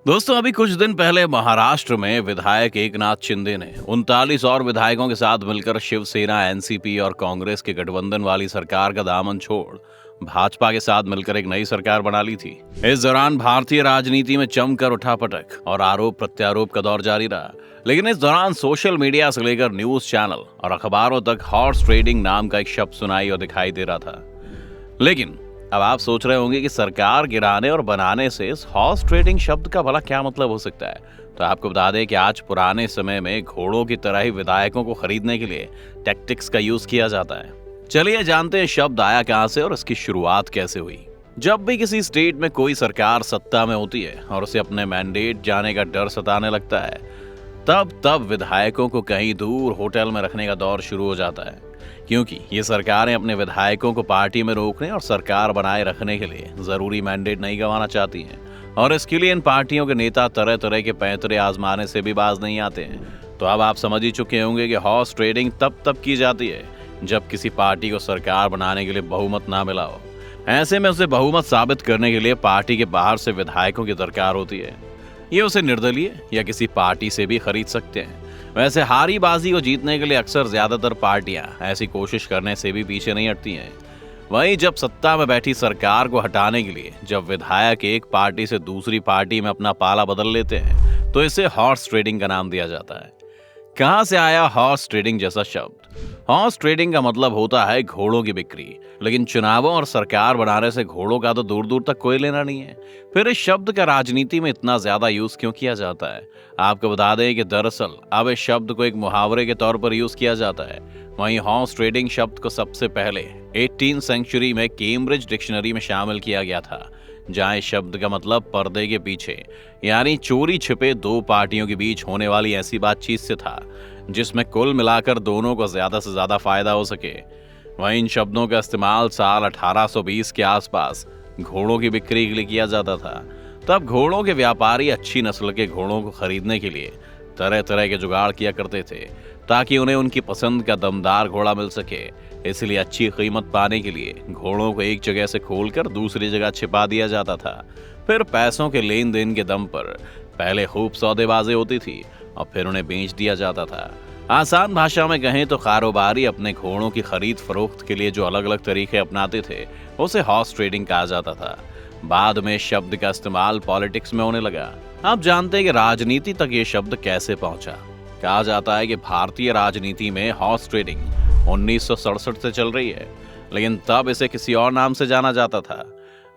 दोस्तों, अभी कुछ दिन पहले महाराष्ट्र में विधायक एकनाथ शिंदे ने 39 और विधायकों के साथ मिलकर शिवसेना, एनसीपी और कांग्रेस के गठबंधन वाली सरकार का दामन छोड़ भाजपा के साथ मिलकर एक नई सरकार बना ली थी। इस दौरान भारतीय राजनीति में जमकर उठापटक और आरोप प्रत्यारोप का दौर जारी रहा। लेकिन इस दौरान सोशल मीडिया से लेकर न्यूज चैनल और अखबारों तक हॉर्स ट्रेडिंग नाम का एक शब्द सुनाई और दिखाई दे रहा था। लेकिन अब आप सोच रहे होंगे कि सरकार गिराने और बनाने से इस हॉर्स ट्रेडिंग शब्द का भला क्या मतलब हो सकता है। तो आपको बता दें कि आज पुराने समय में घोड़ों की तरह ही विधायकों को खरीदने के लिए टैक्टिक्स का यूज किया जाता है। चलिए जानते हैं शब्द आया कहां से और इसकी शुरुआत कैसे हुई। जब भी किसी स्टेट में कोई सरकार सत्ता में होती है और उसे अपने मैंडेट जाने का डर सताने लगता है, तब विधायकों को कहीं दूर होटल में रखने का दौर शुरू हो जाता है, क्योंकि ये सरकारें अपने विधायकों को पार्टी में रोकने और सरकार बनाए रखने के लिए जरूरी मैंडेट नहीं गंवाना चाहती हैं। और इसके लिए इन पार्टियों के नेता तरह तरह के पैंतरे आजमाने से भी बाज नहीं आते हैं। तो अब आप समझ ही चुके होंगे कि हॉर्स ट्रेडिंग तब की जाती है जब किसी पार्टी को सरकार बनाने के लिए बहुमत ना मिला हो। ऐसे में उसे बहुमत साबित करने के लिए पार्टी के बाहर से विधायकों की दरकार होती है। ये उसे निर्दलीय या किसी पार्टी से भी खरीद सकते हैं। वैसे हारी बाजी को जीतने के लिए अक्सर ज्यादातर पार्टियां ऐसी कोशिश करने से भी पीछे नहीं हटती हैं। वहीं जब सत्ता में बैठी सरकार को हटाने के लिए जब विधायक एक पार्टी से दूसरी पार्टी में अपना पाला बदल लेते हैं, तो इसे हॉर्स ट्रेडिंग का नाम दिया जाता है। कहां से आया हॉर्स ट्रेडिंग जैसा शब्द? हॉर्स ट्रेडिंग का मतलब होता है घोड़ों की बिक्री, लेकिन चुनावों और सरकार बनाने से घोड़ों का तो दूर दूर तक कोई लेना नहीं है। फिर इस शब्द का राजनीति में इतना ज्यादा यूज क्यों किया जाता है? आपको बता दें कि दरअसल अब इस शब्द को एक मुहावरे के तौर पर यूज किया जाता है। वहीं हॉर्स ट्रेडिंग शब्द को सबसे पहले 18वीं सेंचुरी में कैम्ब्रिज डिक्शनरी में शामिल किया गया था, जहां इस शब्द का मतलब पर्दे के पीछे यानी चोरी छिपे दो पार्टियों के बीच होने वाली ऐसी बातचीत से था जिसमें कुल मिलाकर दोनों को ज्यादा से ज्यादा फायदा हो सके। वहीं इन शब्दों का इस्तेमाल साल 1820 के आसपास घोड़ों की बिक्री के लिए किया जाता था। तब घोड़ों के व्यापारी अच्छी नस्ल के घोड़ों को खरीदने के लिए तरह तरह के जुगाड़ किया करते थे ताकि उन्हें उनकी पसंद का दमदार घोड़ा मिल सके। इसलिए अच्छी कीमत पाने के लिए घोड़ों को एक जगह से खोलकर दूसरी जगह छिपा दिया जाता था। फिर पैसों के लेन देन के दम पर पहले खूब सौदेबाजी होती थी और फिर उन्हें बेच दिया जाता था। आसान भाषा में कहें तो कारोबारी अपने घोड़ों की खरीद फरोख्त के लिए जो अलग अलग तरीके अपनाते थे उसे हॉर्स ट्रेडिंग कहा जाता था। बाद में इस शब्द का इस्तेमाल पॉलिटिक्स में होने लगा। आप जानते हैं कि राजनीति तक ये शब्द कैसे पहुंचा। कहा जाता है कि भारतीय राजनीति में हॉर्स ट्रेडिंग 1967 से चल रही है, लेकिन तब इसे किसी और नाम से जाना जाता था।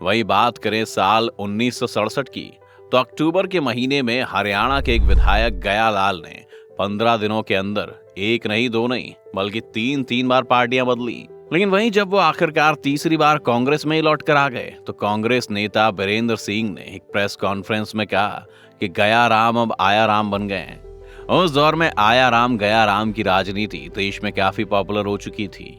वही बात करें साल 1967 की, तो अक्टूबर के महीने में हरियाणा के एक विधायक गयालाल ने 15 दिनों के अंदर एक नहीं दो नहीं बल्कि तीन बार पार्टियां बदली। लेकिन वहीं जब वो आखिरकार तीसरी बार कांग्रेस में ही लौट कर आ गए तो कांग्रेस नेता बीरेंद्र सिंह ने एक प्रेस कॉन्फ्रेंस में कहा कि गया राम अब आया राम बन गए हैं। उस दौर में आया राम गया राम की राजनीति देश में काफी पॉपुलर हो चुकी थी।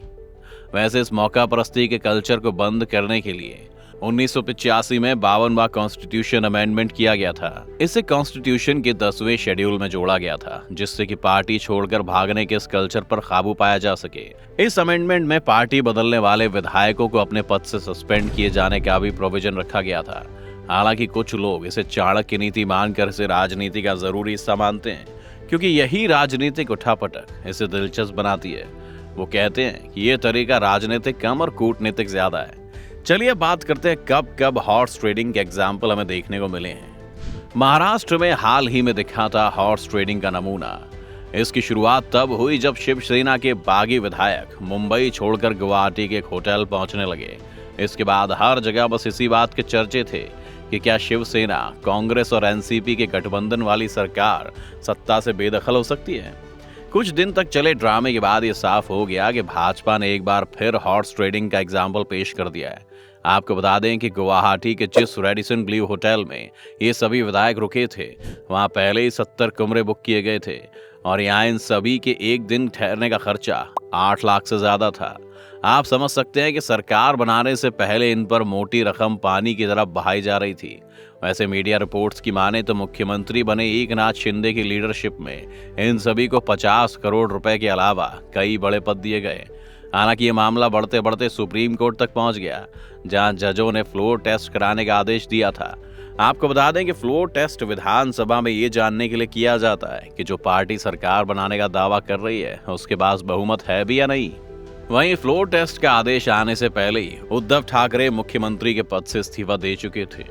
वैसे इस मौका परस्ती के कल्चर को बंद करने के लिए 1985 में 52वां कॉन्स्टिट्यूशन अमेंडमेंट किया गया था। इसे कॉन्स्टिट्यूशन के 10वें शेड्यूल में जोड़ा गया था, जिससे कि पार्टी छोड़कर भागने के इस कल्चर पर काबू पाया जा सके। इस अमेंडमेंट में पार्टी बदलने वाले विधायकों को अपने पद से सस्पेंड किए जाने का भी प्रोविजन रखा गया था। हालांकि कुछ लोग इसे चाणक्य नीति मानकर इसे राजनीति का जरूरी हिस्सा मानते हैं, क्योंकि यही राजनीतिक उठापटक इसे दिलचस्प बनाती है। वो कहते हैं कि ये तरीका राजनीतिक कम और कूटनीतिक ज्यादा है। चलिए बात करते हैं कब हॉर्स ट्रेडिंग के एग्जाम्पल हमें देखने को मिले हैं। महाराष्ट्र में हाल ही में दिखा था हॉर्स ट्रेडिंग का नमूना। इसकी शुरुआत तब हुई जब शिवसेना के बागी विधायक मुंबई छोड़कर गुवाहाटी के एक होटल पहुंचने लगे। इसके बाद हर जगह बस इसी बात के चर्चे थे कि क्या शिवसेना, कांग्रेस और एनसीपी के गठबंधन वाली सरकार सत्ता से बेदखल हो सकती है। कुछ दिन तक चले ड्रामे के बाद ये साफ हो गया कि भाजपा ने एक बार फिर हॉर्स ट्रेडिंग का एग्जाम्पल पेश कर दिया है। आपको बता दें कि गुवाहाटी के जिस रेडिसन ब्लू होटल में ये सभी विधायक रुके थे, वहां पहले ही 70 कमरे बुक किए गए थे और यहाँ इन सभी के एक दिन ठहरने का खर्चा 8 लाख से ज्यादा था। आप समझ सकते हैं कि सरकार बनाने से पहले इन पर मोटी रकम पानी की तरफ बहाई जा रही थी। वैसे मीडिया रिपोर्ट्स की माने तो मुख्यमंत्री बने एकनाथ शिंदे की लीडरशिप में इन सभी को 50 करोड़ रुपए के अलावा कई बड़े पद दिए गए। हालांकि ये मामला बढ़ते बढ़ते सुप्रीम कोर्ट तक पहुंच गया, जहां जजों ने फ्लोर टेस्ट कराने का आदेश दिया था। आपको बता दें कि फ्लोर टेस्ट विधानसभा में ये जानने के लिए किया जाता है कि जो पार्टी सरकार बनाने का दावा कर रही है उसके पास बहुमत है भी या नहीं। वहीं फ्लोर टेस्ट का आदेश आने से पहले ही उद्धव ठाकरे मुख्यमंत्री के पद से इस्तीफा दे चुके थे।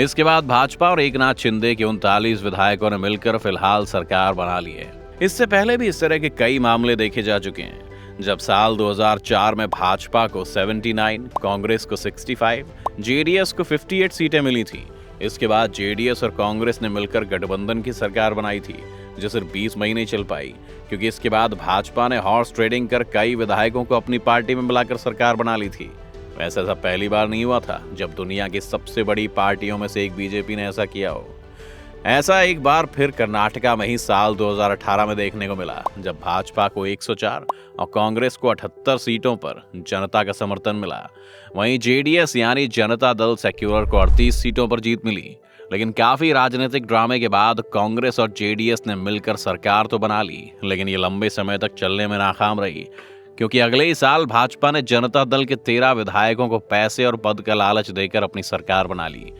इसके बाद भाजपा और एकनाथ शिंदे के 39 विधायकों ने मिलकर फिलहाल सरकार बना ली है। इससे पहले भी इस तरह के कई मामले देखे जा चुके हैं। जब साल 2004 में भाजपा को 79, कांग्रेस को 65, जेडीएस को 58 सीटें मिली थी। इसके बाद जेडीएस और कांग्रेस ने मिलकर गठबंधन की सरकार बनाई थी, जो सिर्फ 20 महीने चल पाई, क्योंकि इसके बाद भाजपा ने हॉर्स ट्रेडिंग कर कई विधायकों को अपनी पार्टी में मिलाकर सरकार बना ली थी। वैसे ऐसा पहली बार नहीं हुआ था जब दुनिया की सबसे बड़ी पार्टियों में से एक बीजेपी ने ऐसा किया हो। ऐसा एक बार फिर कर्नाटका में ही साल 2018 में देखने को मिला, जब भाजपा को 104 और कांग्रेस को 78 सीटों पर जनता का समर्थन मिला। वहीं जेडीएस यानी जनता दल सेक्युलर को 38 सीटों पर जीत मिली। लेकिन काफी राजनीतिक ड्रामे के बाद कांग्रेस और जेडीएस ने मिलकर सरकार तो बना ली, लेकिन ये लंबे समय तक चलने में नाकाम रही, क्योंकि अगले ही साल भाजपा ने जनता दल के 13 विधायकों को पैसे और पद का लालच देकर अपनी सरकार बना ली।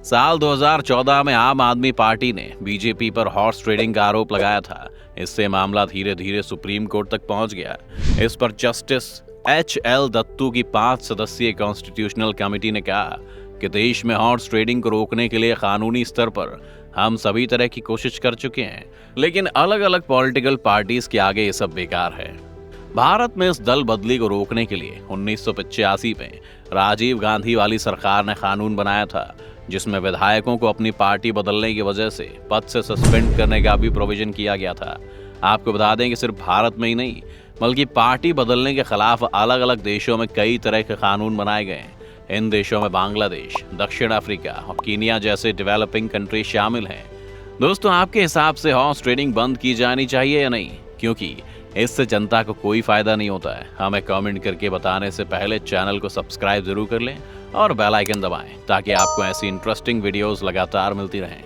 साल 2014 में आम आदमी पार्टी ने बीजेपी पर हॉर्स ट्रेडिंग का आरोप लगाया था। इससे मामला धीरे धीरे सुप्रीम कोर्ट तक पहुंच गया। इस पर जस्टिस HL दत्तू की 5 सदस्यीय कॉन्स्टिट्यूशनल कमेटी ने कहा कि देश में हॉर्स ट्रेडिंग को रोकने के लिए कानूनी स्तर पर हम सभी तरह की कोशिश कर चुके हैं, लेकिन अलग अलग पॉलिटिकल पार्टीज के आगे ये सब बेकार है। भारत में इस दल बदली को रोकने के लिए 1985 में राजीव गांधी वाली सरकार ने कानून बनाया था, जिसमें विधायकों को अपनी पार्टी बदलने की वजह से पद से सस्पेंड करने का भी प्रोविजन किया गया था। आपको बता दें कि सिर्फ भारत में ही नहीं, बल्कि पार्टी बदलने के खिलाफ अलग अलग देशों में कई तरह के कानून बनाए गए हैं। इन देशों में बांग्लादेश, दक्षिण अफ्रीका और कीनिया जैसे डेवलपिंग कंट्री शामिल हैं। दोस्तों, आपके हिसाब से हॉर्स ट्रेडिंग बंद की जानी चाहिए या नहीं? क्योंकि इससे जनता को कोई फायदा नहीं होता है। हमें कमेंट करके बताने से पहले चैनल को सब्सक्राइब जरूर कर लें और बेल आइकन दबाएं, ताकि आपको ऐसी इंटरेस्टिंग वीडियोस लगातार मिलती रहें।